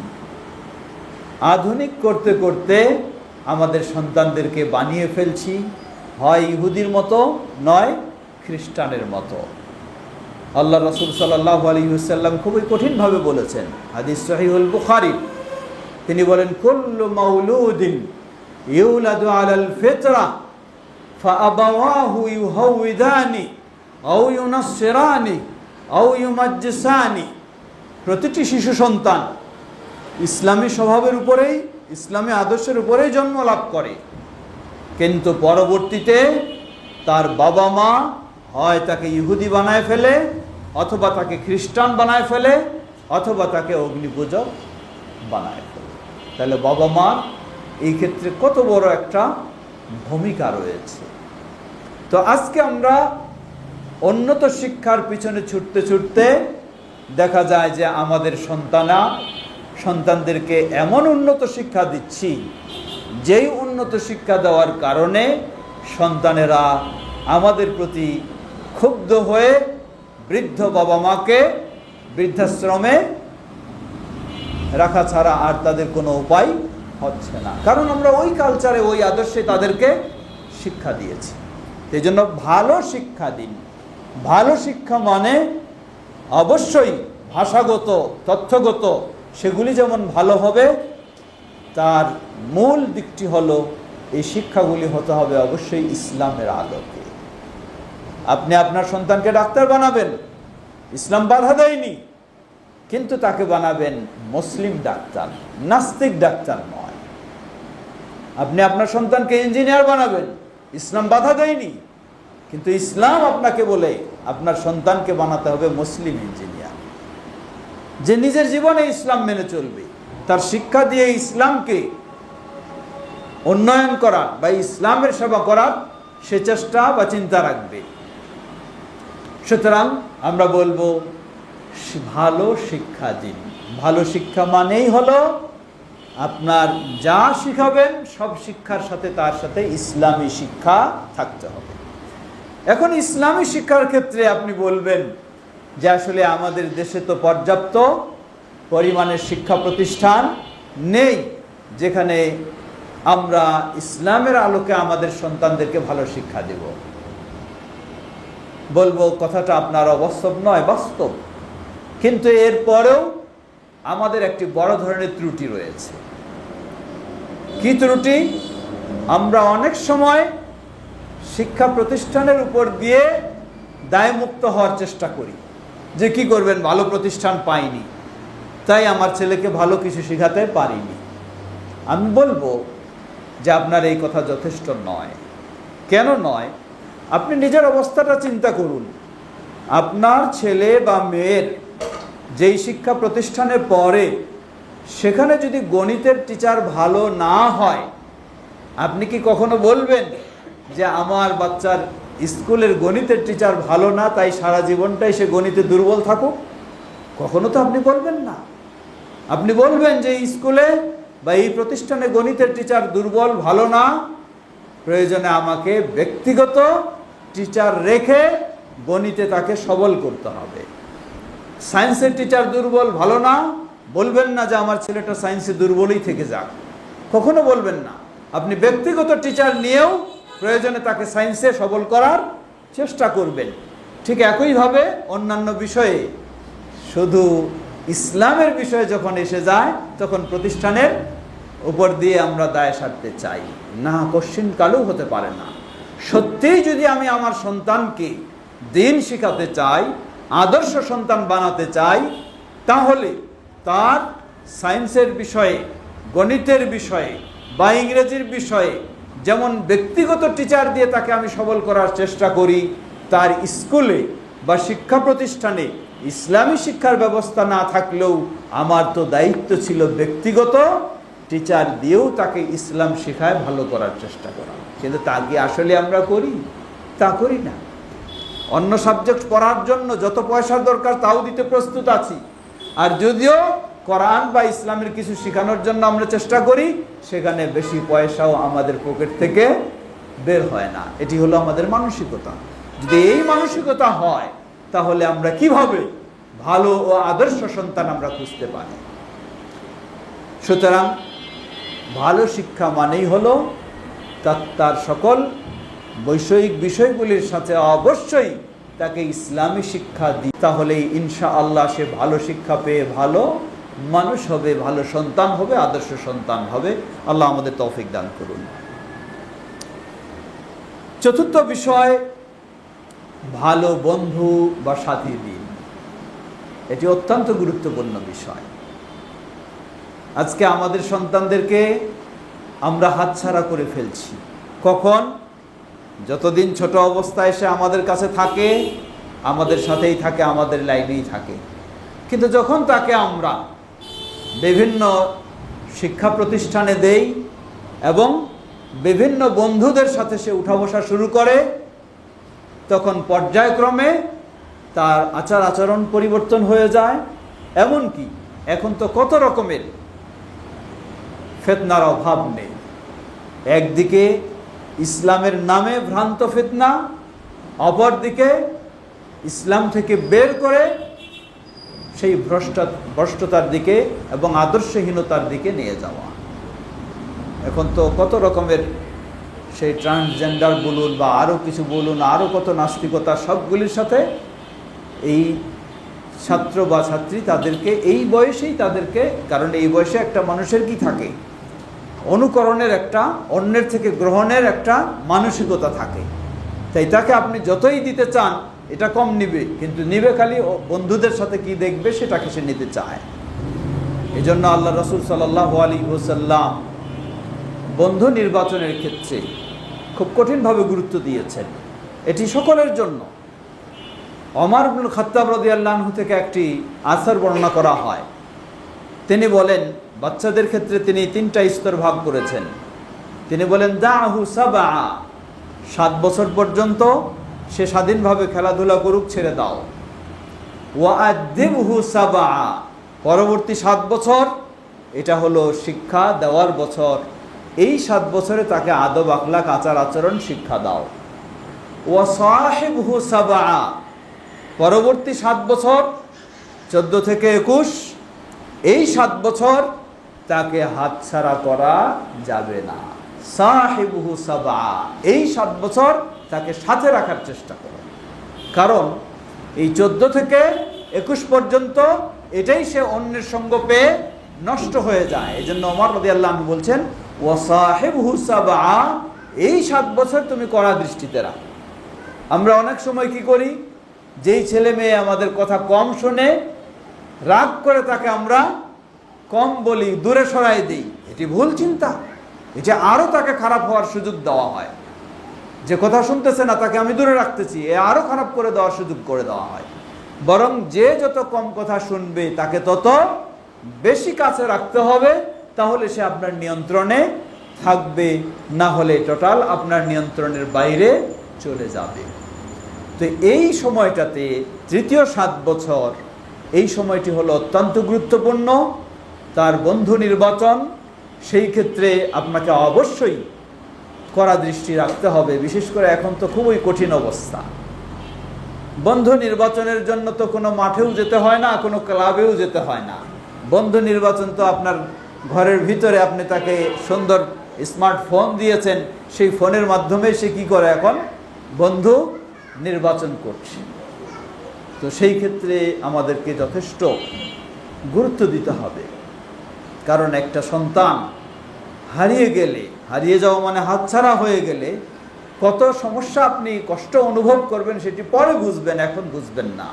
আধুনিক করতে করতে আমাদের সন্তানদেরকে বানিয়ে ফেলছি হয় ইহুদির মতো, নয় খ্রিস্টানের মতো। আল্লাহ রাসূল সাল্লাল্লাহু আলাইহি ওয়াসাল্লাম খুবই কঠিনভাবে বলেছেন, হাদিস সহিহুল বুখারী, তিনি বলেন, কুল্লু মাউলুদিন ইউলাদু আলাল ফিতরা ফাআবাওয়াহু ইউহাউইদানি আও ইউনাসসিরানি আও ইউমাজ্জিসানি। প্রতিটি শিশু সন্তান ইসলামী স্বভাবের উপরেই, ইসলামী আদর্শের উপরেই জন্ম লাভ করে, কিন্তু পরবর্তীতে তার বাবা মা হয় তাকে ইহুদি বানায় ফেলে, অথবা তাকে খ্রিস্টান বানায় ফেলে, অথবা তাকে অগ্নিপূজক বানায় ফেলে। তাহলে বাবা মা এই ক্ষেত্রে কত বড় একটা ভূমিকা রয়েছে। তো আজকে আমরা উন্নত শিক্ষার পিছনে ছুটতে ছুটতে দেখা যায় যে আমাদের সন্তানদেরকে এমন উন্নত শিক্ষা দিচ্ছি, যেই উন্নত শিক্ষা দেওয়ার কারণে সন্তানেরা আমাদের প্রতি ক্ষুব্ধ হয়ে বৃদ্ধ বাবা মাকে বৃদ্ধাশ্রমে রাখা ছাড়া আর তাদের কোনো উপায় হচ্ছে না, কারণ আমরা ওই কালচারে, ওই আদর্শে তাদেরকে শিক্ষা দিয়েছি। এই জন্য ভালো শিক্ষা দিন। ভালো শিক্ষা মানে অবশ্যই ভাষাগত, তথ্যগত, সেগুলি যেমন ভালো হবে, তার মূল দিকটি হলো এই শিক্ষাগুলি হতে হবে অবশ্যই ইসলামের আলোকে। আপনি আপনার সন্তানকে ডাক্তার বানাবেন, ইসলাম বাধা দেয়নি, কিন্তু তাকে বানাবেন মুসলিম ডাক্তার, নাস্তিক ডাক্তার নয়। আপনি আপনার সন্তানকে ইঞ্জিনিয়ার বানাবেন, ইসলাম বাধা দেয়নি, কিন্তু ইসলাম আপনাকে বলে আপনার সন্তানকে বানাতে হবে মুসলিম ইঞ্জিনিয়ার, যে নিজের জীবনে ইসলাম মেনে চলবে, তার শিক্ষা দিয়ে ইসলামকে উন্নয়ন করা বা ইসলামের সেবা করার সে চেষ্টা বা চিন্তা রাখবে। সুতরাং আমরা বলবো ভালো শিক্ষা দিন। ভালো শিক্ষা মানেই হলো আপনার যা শিখাবেন সব শিক্ষার সাথে তার সাথে ইসলামী শিক্ষা থাকতে হবে। এখন ইসলামী শিক্ষার ক্ষেত্রে আপনি বলবেন যে আসলে আমাদের দেশে তো পর্যাপ্ত পরিমাণের শিক্ষা প্রতিষ্ঠান নেই যেখানে আমরা ইসলামের আলোকে আমাদের সন্তানদেরকে ভালো শিক্ষা দেব। বলবো কথাটা আপনার অবাস্তব নয়, বাস্তব, কিন্তু এরপরেও আমাদের একটি বড় ধরনের ত্রুটি রয়েছে। কি ত্রুটি? আমরা অনেক সময় শিক্ষা প্রতিষ্ঠানের উপর দিয়ে দায়মুক্ত হওয়ার চেষ্টা করি, যে কি করবেন, ভালো প্রতিষ্ঠান পাইনি তাই আমার ছেলেকে ভালো কিছু শেখাতে পারিনি। আমি বলবো যে আপনার এই কথা যথেষ্ট নয়। কেন নয়? আপনি নিজের অবস্থাটা চিন্তা করুন। আপনার ছেলে বা মেয়ের যেই শিক্ষা প্রতিষ্ঠানে পড়ে সেখানে যদি গণিতের টিচার ভালো না হয়, আপনি কি কখনো বলবেন যে আমার বাচ্চার স্কুলের গণিতের টিচার ভালো না তাই সারা জীবনটাই সে গণিতে দুর্বল থাকুক? কখনো তো আপনি বলবেন না। আপনি বলবেন যে স্কুলে বা এই প্রতিষ্ঠানে গণিতের টিচার দুর্বল, ভালো না, প্রয়োজনে আমাকে ব্যক্তিগত টিচার রেখে গণিতে তাকে সবল করতে হবে। সায়েন্সের টিচার দুর্বল, ভালো না, বলবেন না যে আমার ছেলেটা সায়েন্সে দুর্বলই থেকে যাক, কখনো বলবেন না। আপনি ব্যক্তিগত টিচার নিয়েও প্রয়োজনে তাকে সায়েন্সে সবল করার চেষ্টা করবেন। ঠিক একইভাবে অন্যান্য বিষয়ে, শুধু ইসলামের বিষয়ে যখন এসে যায় তখন প্রতিষ্ঠানের উপর দিয়ে আমরা দায় সারতে চাই না, কোশ্চিন কালও হতে পারে না। সত্যিই যদি আমি আমার সন্তানকে দিন শেখাতে চাই, আদর্শ সন্তান বানাতে চাই, তাহলে তার সায়েন্সের বিষয়ে, গণিতের বিষয়ে বা ইংরেজির বিষয়ে যেমন ব্যক্তিগত টিচার দিয়ে তাকে আমি সবল করার চেষ্টা করি, তার স্কুলে বা শিক্ষা প্রতিষ্ঠানে ইসলামী শিক্ষার ব্যবস্থা না থাকলেও আমার তো দায়িত্ব ছিল ব্যক্তিগত টিচার দিয়েও তাকে ইসলাম শেখায় ভালো করার চেষ্টা করা। কিন্তু তা কি আসলে আমরা করি? তা করি না। অন্য সাবজেক্ট পড়ার জন্য যত পয়সার দরকার তাও দিতে প্রস্তুত আছি, আর যদিও কোরআন বা ইসলামের কিছু শেখানোর জন্য আমরা চেষ্টা করি, সেখানে বেশি পয়সাও আমাদের পকেট থেকে বের হয় না। এটি হলো আমাদের মানসিকতা। যদি এই মানসিকতা হয় তাহলে আমরা কিভাবে ভালো ও আদর্শ সন্তান আমরা খুঁজতে পারি? সুতরাং ভালো শিক্ষা মানেই হলো তার সকল বৈষয়িক বিষয়গুলির সাথে অবশ্যই তাকে ইসলামী শিক্ষা দিই, তাহলেই ইনশাআল্লাহ সে ভালো শিক্ষা পেয়ে ভালো মানুষ হবে, ভালো সন্তান হবে, আদর্শ সন্তান হবে। আল্লাহ আমাদের তৌফিক দান করুন। চতুর্থ বিষয়, ভালো বন্ধু বা সাথী দিন। এটি অত্যন্ত গুরুত্বপূর্ণ বিষয়। আজকে আমাদের সন্তানদেরকে আমরা হাতছাড়া করে ফেলছি। কখন? যতদিন ছোট অবস্থায় সে আমাদের কাছে থাকে, আমাদের সাথেই থাকে, আমাদের লাইনেই থাকে, কিন্তু যখন তাকে আমরা বিভিন্ন শিক্ষা প্রতিষ্ঠানে দেই এবং বিভিন্ন বন্ধুদের সাথে সে উঠা বসা শুরু করে, তখন পর্যায়ক্রমে তার আচার আচরণ পরিবর্তন হয়ে যায়। এমনকি এখন তো কত রকমের ফিতনার অভাব নেই। একদিকে ইসলামের নামে ভ্রান্ত ফিতনা, অপরদিকে ইসলাম থেকে বের করে সেই ভ্রষ্টতার দিকে এবং আদর্শহীনতার দিকে নিয়ে যাওয়া। এখন তো কত রকমের সেই ট্রান্সজেন্ডার বলুন বা আরও কিছু বলুন, আরও কত নাস্তিকতা, সবগুলির সাথে এই ছাত্র বা ছাত্রী তাদেরকে এই বয়সেই তাদেরকে, কারণ এই বয়সে একটা মানুষের কি থাকে, অনুকরণের একটা, অন্যের থেকে গ্রহণের একটা মানসিকতা থাকে। তাই তাকে আপনি যতই দিতে চান এটা কম নিবে, কিন্তু নিবে খালি বন্ধুদের সাথে কি দেখবে সেটাকে সে নিতে চায়। এই জন্য আল্লাহ রসুল সাল্লাল্লাহু আলাইহি ওয়াসাল্লাম বন্ধু নির্বাচনের ক্ষেত্রে খুব কঠিনভাবে গুরুত্ব দিয়েছেন। এটি সকলের জন্য। ওমর ইবনুল খাত্তাব রাদিয়াল্লাহু আনহু থেকে একটি আসার বর্ণনা করা হয়। তিনি বলেন, বাচ্চাদের ক্ষেত্রে তিনি 3টা স্তর ভাগ করেছেন। তিনি বলেন, দাহু সাবআ, 7 বছর পর্যন্ত সে স্বাধীনভাবে খেলাধুলা করুক, ছেড়ে দাও। ওয়াআদ্দিবহু সাবআ, পরবর্তী 7 বছর এটা হলো শিক্ষা দেওয়ার বছর। এই 7 বছরে তাকে আদব আখলাক, আচার আচরণ শিক্ষা দাও। ওয়াসাহিবহু সাবআ, পরবর্তী 7 বছর 14 থেকে 21, এই 7 বছর তাকে হাতছাড়া করা যাবে না। সাহিবহু সাবআ, এই 7 বছর তাকে সাথে রাখার চেষ্টা করো। কারণ এই 14 থেকে 21 পর্যন্ত এটাই সে অন্যের সঙ্গ পেয়ে নষ্ট হয়ে যায়। এই জন্য ওমর রাদিয়াল্লাহু আনহু বলছেন, ওয়াসাহিবহু সাবআ, এই 7 বছর তুমি কড়া দৃষ্টিতে রাখো। আমরা অনেক সময় কি করি, যেই ছেলে মেয়ে আমাদের কথা কম শোনে, রাগ করে তাকে আমরা কম বলি, দূরে সরাই দিই। এটি ভুল চিন্তা। এটা আরও তাকে খারাপ হওয়ার সুযোগ দেওয়া হয়। যে কথা শুনতেছে না তাকে আমি দূরে রাখতেছি, এ আরও খারাপ করে দেওয়ার সুযোগ করে দেওয়া হয়। বরং যে যত কম কথা শুনবে তাকে তত বেশি কাছে রাখতে হবে, তাহলে সে আপনার নিয়ন্ত্রণে থাকবে। না হলে টোটাল আপনার নিয়ন্ত্রণের বাইরে চলে যাবে। তো এই সময়টাতে, তৃতীয় 7 বছর, এই সময়টি হলো অত্যন্ত গুরুত্বপূর্ণ। তার বন্ধু নির্বাচন, সেই ক্ষেত্রে আপনাকে অবশ্যই কড়া দৃষ্টি রাখতে হবে। বিশেষ করে এখন তো খুবই কঠিন অবস্থা। বন্ধু নির্বাচনের জন্য তো কোনো মাঠেও যেতে হয় না, কোনো ক্লাবেও যেতে হয় না। বন্ধু নির্বাচন তো আপনার ঘরের ভিতরে, আপনি তাকে সুন্দর স্মার্টফোন দিয়েছেন, সেই ফোনের মাধ্যমে সে কি করে, এখন বন্ধু নির্বাচন করছে। তো সেই ক্ষেত্রে আমাদেরকে যথেষ্ট গুরুত্ব দিতে হবে। কারণ একটা সন্তান হারিয়ে গেলে, হারিয়ে যাওয়া মানে হাতছাড়া হয়ে গেলে কত সমস্যা, আপনি কষ্ট অনুভব করবেন সেটি পরে বুঝবেন, এখন বুঝবেন না।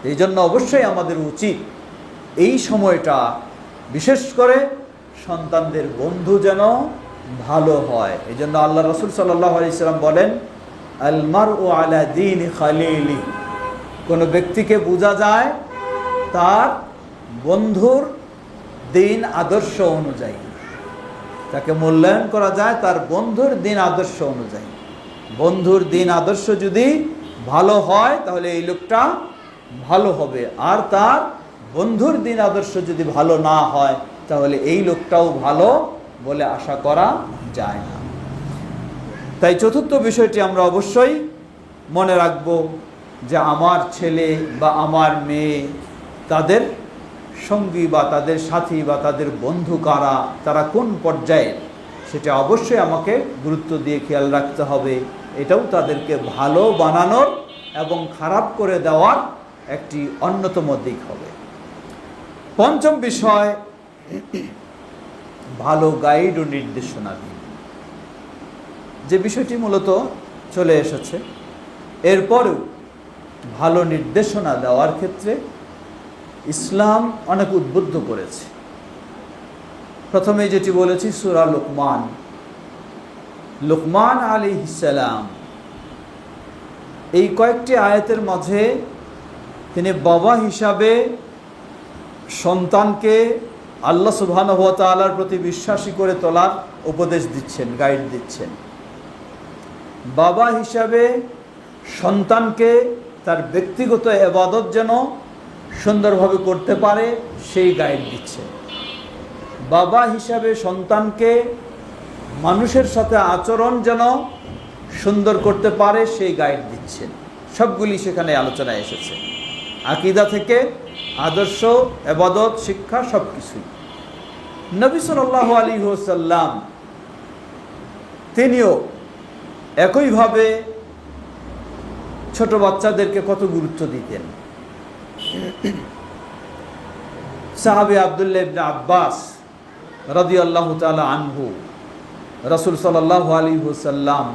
এই জন্য অবশ্যই আমাদের উচিত এই সময়টা, বিশেষ করে সন্তানদের বন্ধু যেন ভালো হয়। এই জন্য আল্লাহ রাসূল সাল্লাল্লাহু আলাইহি সাল্লাম বলেন, আল মারউ আলা দীন খালিলি, কোনো ব্যক্তিকে বোঝা যায় তার বন্ধুর দিন আদর্শ অনুযায়ী। তাকে মূল্যায়ন করা যায় তার বন্ধুর দিন আদর্শ অনুযায়ী। বন্ধুর দিন আদর্শ যদি ভালো হয় তাহলে এই লোকটা ভালো হবে, আর তার বন্ধুর দিন আদর্শ যদি ভালো না হয় তাহলে এই লোকটাও ভালো বলে আশা করা যায় না। তাই চতুর্থ বিষয়টি আমরা অবশ্যই মনে রাখব যে আমার ছেলে বা আমার মেয়ে, তাদের সঙ্গী বা তাদের সাথী বা তাদের বন্ধু কারা, তারা কোন পর্যায়ে, সেটা অবশ্যই আমাকে গুরুত্ব দিয়ে খেয়াল রাখতে হবে। এটাও তাদেরকে ভালো বানানোর এবং খারাপ করে দেওয়ার একটি অন্যতম দিক হবে। পঞ্চম বিষয়, ভালো গাইড ও নির্দেশনা দিন। যে বিষয়টি মূলত চলে এসেছে, এরপরেও ভালো নির্দেশনা দেওয়ার ক্ষেত্রে ইসলাম অনেক উদ্বুদ্ধ করেছে। প্রথমে যেটি বলেছি, সূরা লুকমান, লুকমান আলাইহিস সালাম, এই কয়েকটি আয়াতের মাঝে তিনি বাবা হিসাবে সন্তানকে আল্লাহ সুবহানাহু ওয়া তাআলার প্রতি বিশ্বাসী করে তোলার উপদেশ দিচ্ছেন, গাইড দিচ্ছেন। বাবা হিসাবে সন্তানকে তার ব্যক্তিগত ইবাদত যেন সুন্দরভাবে করতে পারে সেই গাইড দিচ্ছে। বাবা হিসাবে সন্তানকে মানুষের সাথে আচরণ যেন সুন্দর করতে পারে সেই গাইড দিচ্ছেন। সবগুলি সেখানে আলোচনায় এসেছে, আকীদা থেকে আদর্শ, ইবাদত, শিক্ষা, সব কিছুই। নবী সাল্লাল্লাহু আলাইহি ওয়াসাল্লাম তিনিও একইভাবে ছোট বাচ্চাদেরকে কত গুরুত্ব দিতেন। সাহাবী আব্দুল্লাহ ইবনে আব্বাস রাদিয়াল্লাহু তাআলা আনহু, রাসূল সাল্লাল্লাহু আলাইহি ওয়াসাল্লাম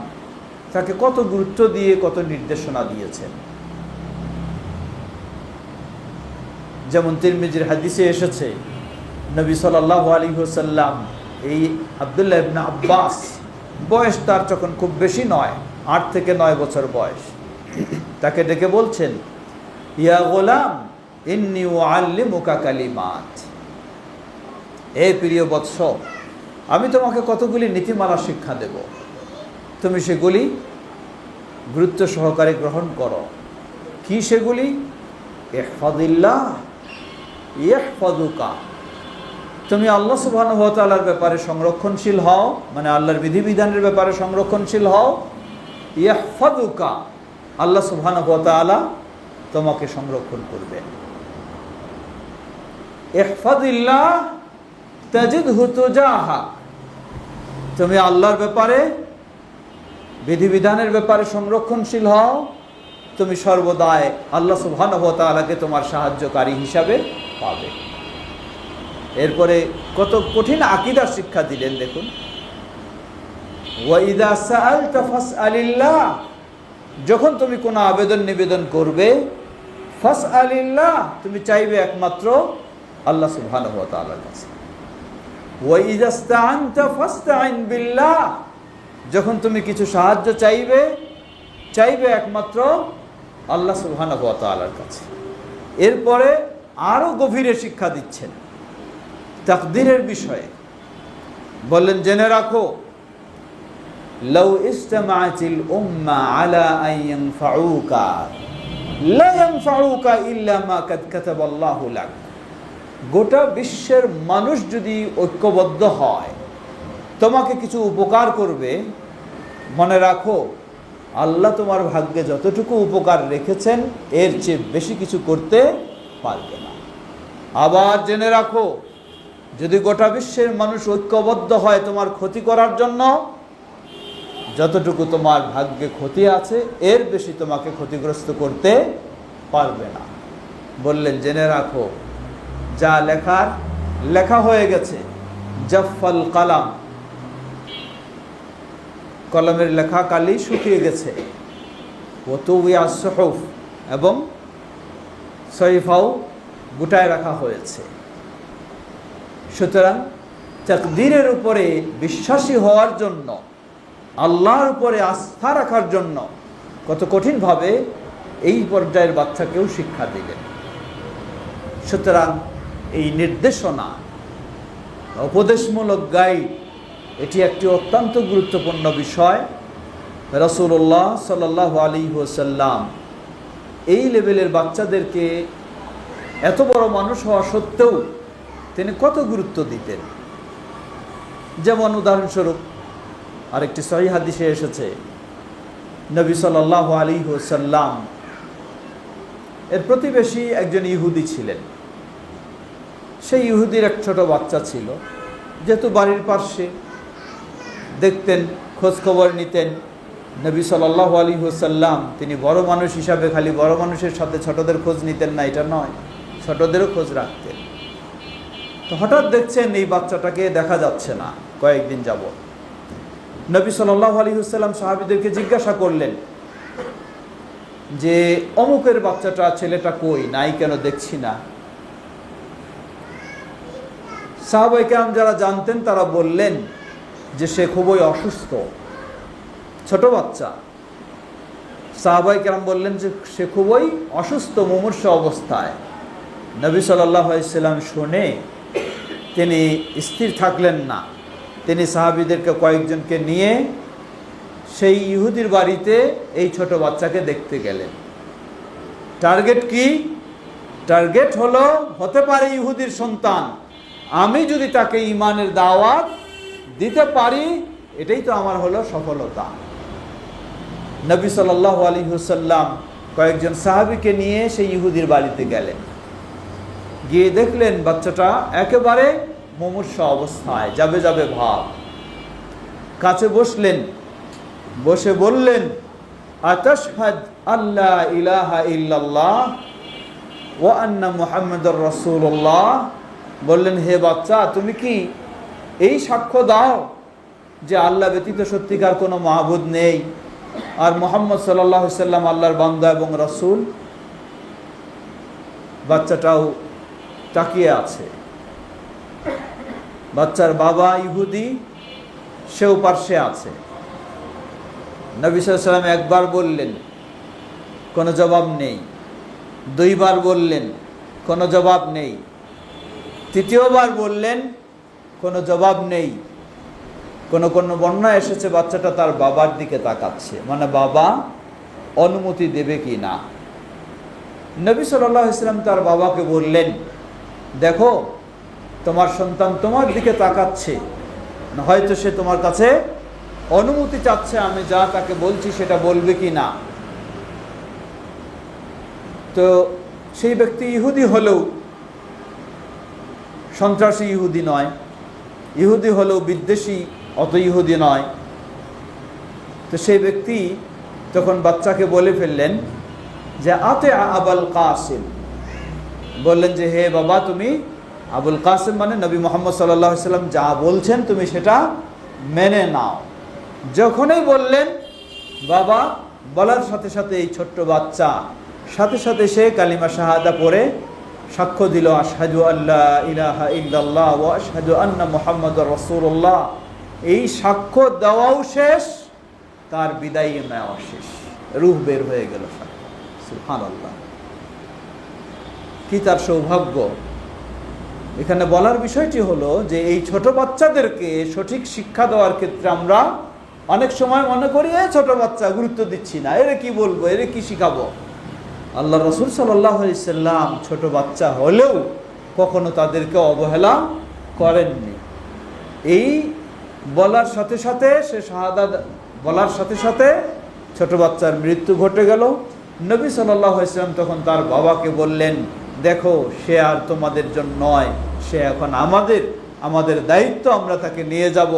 তাকে কত গুরুত্ব দিয়ে কত নির্দেশনা দিয়েছেন। যেমন তিরমিজির হাদিসে এসেছে, নবী সাল্লাল্লাহু আলাইহি ওয়াসাল্লাম এই আব্দুল্লাহ ইবনে আব্বাস, বয়স তার তখন খুব বেশি নয়, 8 থেকে 9 বছর বয়স, তাকে ডেকে বলছেন, ইয়া গোলাম ইন্নী উআল্লিমুকা কালিমাত, এ প্রিয় বৎস, আমি তোমাকে কতগুলি নীতিমালা শিক্ষা দেব, তুমি সেগুলি গুরুত্ব সহকারে গ্রহণ করো। কি সেগুলি? ইহফাদিল্লাহ ইয়াহফাদুকা, তুমি আল্লাহ সুবহানাহু ওয়া তাআলার ব্যাপারে সংরক্ষণশীল হও, মানে আল্লাহর বিধিবিধানের ব্যাপারে সংরক্ষণশীল হও। ইয়াহফাদুকা, আল্লাহ সুবহানাহু ওয়া তাআলা তোমাকে সংরক্ষণ করবেন। ইহফাদিল্লাহ তাজিদহু তুজাহাক, তুমি আল্লাহর ব্যাপারে বিধিবিধানের ব্যাপারে সংরক্ষণশীল হও, তুমি সর্বদাই আল্লাহ সুবহানাহু ওয়া তাআলাকে তোমার সাহায্যকারী হিসাবে পাবে। এরপরে কত কঠিন আকীদার শিক্ষা দিলেন দেখুন, ওয়া ইযা সাআলতা ফাসআলিল্লাহ, যখন তুমি কোনো আবেদন নিবেদন করবে, ফাসআলিল্লাহ, তুমি চাইবে একমাত্র আল্লাহ সুবহানাহু ওয়া তাআলার কাছে। ওয়া ইযা ইসতাআনতা ফাসতাইন বিল্লাহ, যখন তুমি কিছু সাহায্য চাইবে একমাত্র আল্লাহ সুবহানাহু ওয়া তাআলার কাছে। এরপরে আরো গভীরে শিক্ষা দিচ্ছেন তাকদীরের বিষয়ে, বললেন জেনে রাখো, লাউ ইসতামাআতিল উম্মাহ আলা আন ইয়ানফাউকা লা ইয়ানফাউকা ইল্লা মা কাদ কাতাবাল্লাহু লাক, গোটা বিশ্বের মানুষ যদি ঐক্যবদ্ধ হয় তোমাকে কিছু উপকার করবে, মনে রাখো আল্লাহ তোমার ভাগ্যে যতটুকু উপকার রেখেছেন এর চেয়ে বেশি কিছু করতে পারবে না। আবার জেনে রাখো, যদি গোটা বিশ্বের মানুষ ঐক্যবদ্ধ হয় তোমার ক্ষতি করার জন্য, যতটুকু তোমার ভাগ্যে ক্ষতি আছে এর বেশি তোমাকে ক্ষতিগ্রস্ত করতে পারবে না। বললেন জেনে রাখো, যা লেখা হয়ে গেছে, জাফাল কালাম, কলমের লেখা কালি শুকিয়ে গেছে, ওয়াতুবিয়া সুহুফ, এবং সহিফাও গুটায় রাখা হয়েছে। সুতরাং তাকদীরের উপরে বিশ্বাসী হওয়ার জন্য, আল্লাহর উপরে আস্থা রাখার জন্য কত কঠিনভাবে এই পর্যায়ের বাচ্চাকেও শিক্ষা দিলেন। সুতরাং এই নির্দেশনা, উপদেশমূলক গাইড, এটি একটি অত্যন্ত গুরুত্বপূর্ণ বিষয়। রাসূলুল্লাহ সাল্লাল্লাহু আলাইহি ওয়াসাল্লাম এই লেভেলের বাচ্চাদেরকে এত বড় মানুষ হওয়া সত্ত্বেও তিনি কত গুরুত্ব দিতেন। যেমন উদাহরণস্বরূপ আরেকটি সহিহ হাদিসে এসেছে, নবী সাল্লাল্লাহু আলাইহি ওয়াসাল্লাম এর প্রতিবেশী একজন ইহুদি ছিলেন। সেই ইহুদির এক ছোট বাচ্চা ছিল, যেহেতু বাড়ির পাশে, দেখতেন, খোঁজ খবর নিতেন। নবী সাল্লাল্লাহু আলাইহি ওয়াসাল্লাম তিনি বড় মানুষ হিসাবে খালি বড় মানুষের সাথে ছোটদের খোঁজ নিতেন না, এটা নয়, ছোটদেরও খোঁজ রাখতেন। তো হঠাৎ দেখছেন এই বাচ্চাটাকে দেখা যাচ্ছে না কয়েকদিন যাবত। নবী সাল্লাল্লাহু আলাইহি ওয়াসাল্লাম সাহাবীদেরকে জিজ্ঞাসা করলেন যে অমুকের বাচ্চাটা, ছেলেটা কই, নাই কেন দেখছি না। সাহাবায়ে কেরাম যারা জানতেন তারা বললেন যে সে খুবই অসুস্থ, ছোট বাচ্চা। সাহাবায়ে কেরাম বললেন যে সে খুবই অসুস্থ, মুমূর্ষু অবস্থায়। নবী সাল্লাল্লাহু আলাইহি ওয়াসাল্লাম শুনে তিনি স্থির থাকলেন না, তিনি সাহাবীদেরকে কয়েকজনকে নিয়ে সেই ইহুদির বাড়িতে এই ছোট বাচ্চাকে দেখতে গেলেন। টার্গেট কি? টার্গেট হলো, হতে পারে ইহুদির সন্তান, আমি যদি তাকে ঈমানের দাওয়াত দিতে পারি এটাই তো আমার হলো সফলতা। নবী সাল্লাল্লাহু আলাইহি ওয়াসাল্লাম কয়েকজন সাহাবীকে নিয়ে সেই ইহুদির বাড়িতে গেলেন। গিয়ে দেখলেন বাচ্চাটা একেবারে মুমূর্ষু অবস্থায়, যাবে যাবে ভাব। কাছে বসলেন, বসে বললেন, আতাশহাদ আল্লা ইলাহা ইল্লাল্লাহ ওয়া আন্না মুহাম্মাদুর রাসূলুল্লাহ, বললেন হে বাচ্চা, তুমি কি এই সাক্ষ্য দাও যে আল্লাহ ব্যতীত সত্যিকার কোনো মাহবুদ নেই আর মুহাম্মদ সাল্লাল্লাহু আলাইহি সাল্লাম আল্লাহর বান্দা এবং রাসূল? বাচ্চাটাও তাকিয়ে আছে। বাচ্চার বাবা ইহুদি, সেও পার্শ্বে আছে। নবী সাল্লাল্লাহু আলাইহি ওয়াসাল্লাম একবার বললেন, কোনো জবাব নেই। দুইবার বললেন, কোনো জবাব নেই। তৃতীয়বার বললেন, কোনো জবাব নেই। কোনো কোনো বর্ণনা এসেছে বাচ্চাটা তার বাবার দিকে তাকাচ্ছে, মানে বাবা অনুমতি দেবে কি না। নবী সাল্লাল্লাহু আলাইহি ওয়াসাল্লাম তার বাবাকে বললেন, দেখো তোমার সন্তান তোমার দিকে তাকাচ্ছে, হয়তো সে তোমার কাছে অনুমতি চাচ্ছে আমি যা তাকে বলছি সেটা বলবে কি না। তো সেই ব্যক্তি ইহুদি হলেও সন্ত্রাসী ইহুদি নয়, ইহুদি হলেও বিদ্বেষী অত ইহুদি নয়। তো সেই ব্যক্তি তখন বাচ্চাকে বলে ফেললেন যে আতে আবুল কাসিম, বললেন যে হে বাবা তুমি আবুল কাসিম মানে নবী মুহাম্মদ সাল্লাল্লাহু আলাইহি ওয়াসাল্লাম যা বলছেন তুমি সেটা মেনে নাও। যখনই বললেন বাবা, বলার সাথে সাথে এই ছোট্ট বাচ্চা সাথে সাথে সে কালিমা শাহাদা পড়ে সাক্ষ্য দিল, আশহাদু আল্লা ইলাহা ইল্লাল্লাহ ওয়া আশহাদু আন্না মুহাম্মাদুর রাসূলুল্লাহ। এই সাক্ষ্য দেওয়াও শেষ, তার বিদায় নেওয়া শেষ, রূহ বের হয়ে গেল। সুবহানাল্লাহ, কি তার সৌভাগ্য। এখানে বলার বিষয়টি হলো যে এই ছোট বাচ্চাদেরকে সঠিক শিক্ষা দেওয়ার ক্ষেত্রে আমরা অনেক সময় মনে করি ছোট বাচ্চা, গুরুত্ব দিচ্ছি না, এরে কি বলবো, এরে কি শিখাবো। আল্লাহ রাসূল সাল্লাল্লাহু আলাইহি সাল্লাম ছোট বাচ্চা হলেও কখনো তাদেরকে অবহেলা করেননি। এই বলার সাথে সাথে সে শাহাদাত বলার সাথে সাথে ছোট বাচ্চার মৃত্যু ঘটে গেল। নবী সাল্লাল্লাহু আলাইহি সাল্লাম তখন তার বাবাকে বললেন, দেখো সে আর তোমাদের জন্য নয়, সে এখন আমাদের দায়িত্ব, আমরা তাকে নিয়ে যাব,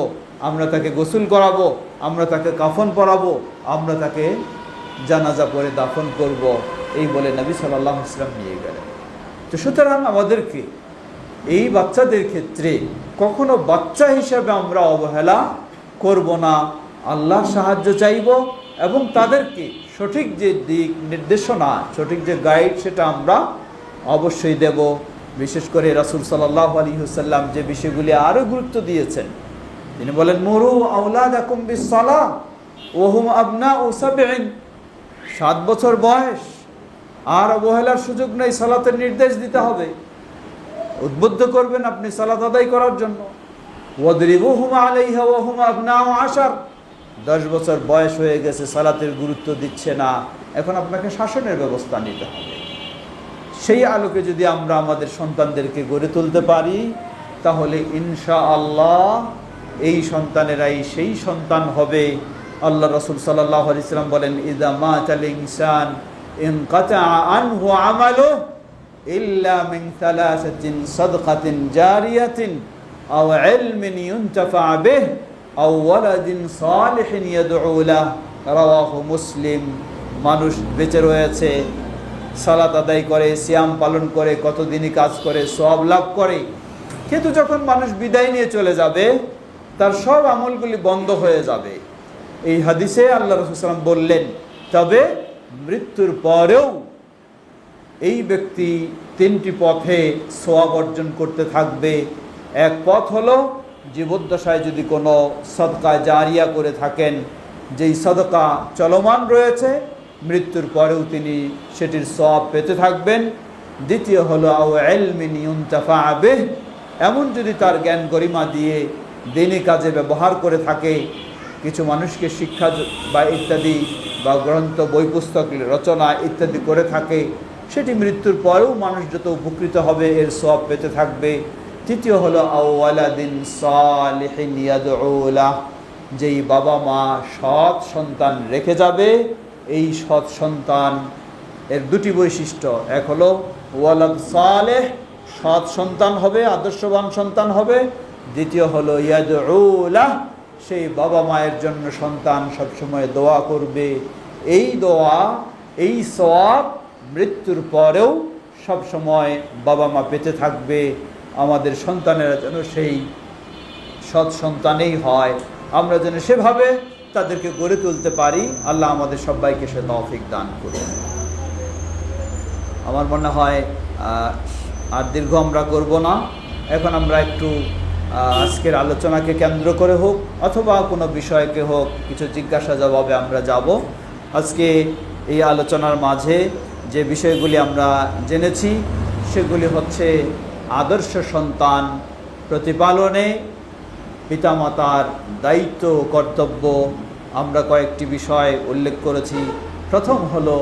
আমরা তাকে গোসল করাবো, আমরা তাকে কাফন পরাবো, আমরা তাকে জানাজা পড়ে দাফন করব। এই বলে নবী সাল্লাল্লাহু আলাইহি ওয়াসাল্লাম নিয়ে গেলেন। তো সুতরাং আমাদেরকে এই বাচ্চাদের ক্ষেত্রে কখনো বাচ্চা হিসেবে আমরা অবহেলা করব না, আল্লাহর সাহায্য চাইব এবং তাদেরকে সঠিক যে দিক নির্দেশনা, সঠিক যে গাইড সেটা আমরা অবশ্যই দেব। বিশেষ করে রাসূল সাল্লাল্লাহু আলাইহি ওয়াসাল্লাম যে বিষয়গুলি আরও গুরুত্ব দিয়েছেন, তিনি বলেন মুরু আওলাদাকুম বিস-সালাহ ওয়া হুম আবনাউ সাবঈন। 7 বছর বয়স, আর অবহেলার সুযোগ নেই, সালাতের নির্দেশ দিতে হবে, উদ্বুদ্ধ করবেন আপনি সালাত আদায় করার জন্য। ওয়াদরিবুহুম আলাইহা ওয়া হুম আবনাউ 10। 10 বছর বয়স হয়ে গেছে, সালাতের গুরুত্ব দিচ্ছে না, এখন আপনাকে শাসনের ব্যবস্থা নিতে হবে। সেই আলোকে যদি আমরা আমাদের সন্তানদেরকে গড়ে তুলতে পারি, তাহলে ইনশাআল্লাহ এই সন্তানেরাই সেই সন্তান হবে। আল্লাহ রাসূল সাল্লাল্লাহু আলাইহি ওয়াসাল্লাম বলেন, ইযা মাতাল ইনসান ইনকাতা আনহু আমালুহু ইল্লা মিন সালাসাতিন সাদকাতিন জারিয়াতিন আও ইলমিন ইউনতাফা বিহি আও ওয়ালাদিন সালিহিন ইয়াদউ লাহু, রাওয়াহু মুসলিম। মানুষ বেঁচে রয়েছে, সালাত আদায় করে, সিয়াম পালন করে, কতদিনই কাজ করে, সওয়াব লাভ করে, কিন্তু যখন মানুষ বিদায় নিয়ে চলে যাবে তার সব আমলগুলি বন্ধ হয়ে যাবে। এই হাদিসে আল্লাহ রাসূল সাল্লাল্লাহু আলাইহি ওয়াসাল্লাম বললেন, তবে মৃত্যুর পরেও এই ব্যক্তি 3টি পথে সওয়াব অর্জন করতে থাকবে। এক পথ হলো জীবদ্দশায় যদি কোনো সদকা জারিয়া করে থাকেন, যেই সদকা চলমান রয়েছে, মৃত্যুর পরেও তিনি সেটির সওয়াব পেতে থাকবেন। দ্বিতীয় হলো আও ইলমিন ইউনতাফা বিহি, এমন যদি তার জ্ঞান গরিমা দিয়ে দিনী কাজে ব্যবহার করে থাকে, কিছু মানুষকে শিক্ষা বা ইত্যাদি বা গ্রন্থ, বই পুস্তক রচনা ইত্যাদি করে থাকে, সেটি মৃত্যুর পরেও মানুষ যত উপকৃত হবে এর সওয়াব পেতে থাকবে। তৃতীয় হলো আও ওয়ালাদিন সালিহিন ইয়াদউ লাহু, যেই বাবা মা সৎ সন্তান রেখে যাবে, এই সৎ সন্তান এর 2টি বৈশিষ্ট্য, এক হলো ওয়ালাদ সালেহ, সৎ সন্তান হবে, আদর্শবান সন্তান হবে। দ্বিতীয় হলো ইয়াদউ লাহু, সেই বাবা মায়ের জন্য সন্তান সবসময় দোয়া করবে। এই দোয়া, এই সওয়াব মৃত্যুর পরেও সবসময় বাবা মা পেতে থাকবে। আমাদের সন্তানেরা যেন সেই সৎ সন্তানেই হয়, আমরা যেন সেভাবে তাদেরকে গড়ে তুলতে পারি। আল্লাহ আমাদের সবাইকে সে তৌফিক দান করুন। আমার মনে হয় আর দীর্ঘ আমরা করব না, এখন আমরা একটু আজকের আলোচনাকে কেন্দ্র করে হোক অথবা কোনো বিষয়কে হোক, কিছু জিজ্ঞাসা জবাবে আমরা যাব। আজকে এই আলোচনার মাঝে যে বিষয়গুলি আমরা জেনেছি সেগুলি হচ্ছে আদর্শ সন্তান প্রতিপালনে পিতামাতার দায়িত্ব কর্তব্য। আমরা কয়েকটি বিষয় উল্লেখ করেছি। প্রথম হলো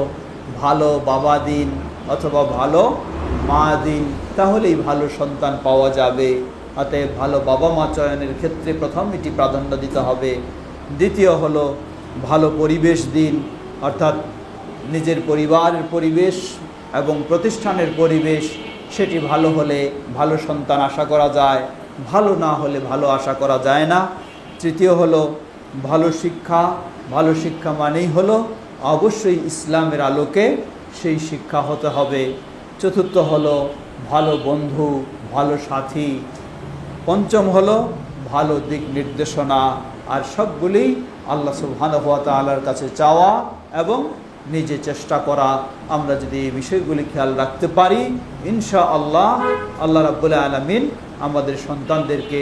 ভালো বাবা দিন অথবা ভালো মা দিন, তাহলেই ভালো সন্তান পাওয়া যাবে। অতএব ভালো বাবা মা চয়নের ক্ষেত্রে প্রথম এটি প্রাধান্য দিতে হবে। দ্বিতীয় হলো ভালো পরিবেশ দিন, অর্থাৎ নিজের পরিবারের পরিবেশ এবং প্রতিষ্ঠানের পরিবেশ সেটি ভালো হলে ভালো সন্তান আশা করা যায়, ভালো না হলে ভালো আশা করা যায় না। তৃতীয় হলো ভালো শিক্ষা। ভালো শিক্ষা মানেই হলো অবশ্যই ইসলামের আলোকে সেই শিক্ষা হতে হবে। চতুর্থ হলো ভালো বন্ধু, ভালো সাথী। পঞ্চম হলো ভালো দিক নির্দেশনা। আর সবগুলি আল্লাহ সুবহানাহু ওয়া তাআলার কাছে চাওয়া এবং নিজে চেষ্টা করা। আমরা যদি এই বিষয়গুলি খেয়াল রাখতে পারি, ইনশাআল্লাহ আল্লাহ রাব্বুল আলামিন আমাদের সন্তানদেরকে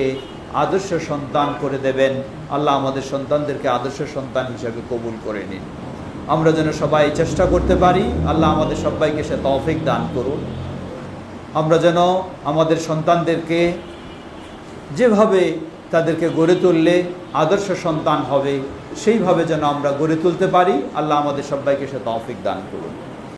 আদর্শ সন্তান করে দেবেন। আল্লাহ আমাদের সন্তানদেরকে আদর্শ সন্তান হিসেবে কবুল করে নিন। আমরা যেন সবাই চেষ্টা করতে পারি, আল্লাহ আমাদের সবাইকে সে তৌফিক দান করুন। আমরা যেন আমাদের সন্তানদেরকে যেভাবে তাদেরকে গড়ে তুললে আদর্শ সন্তান হবে সেইভাবে যেন আমরা গড়ে তুলতে পারি। আল্লাহ আমাদের সবাইকে সে তৌফিক দান করুন।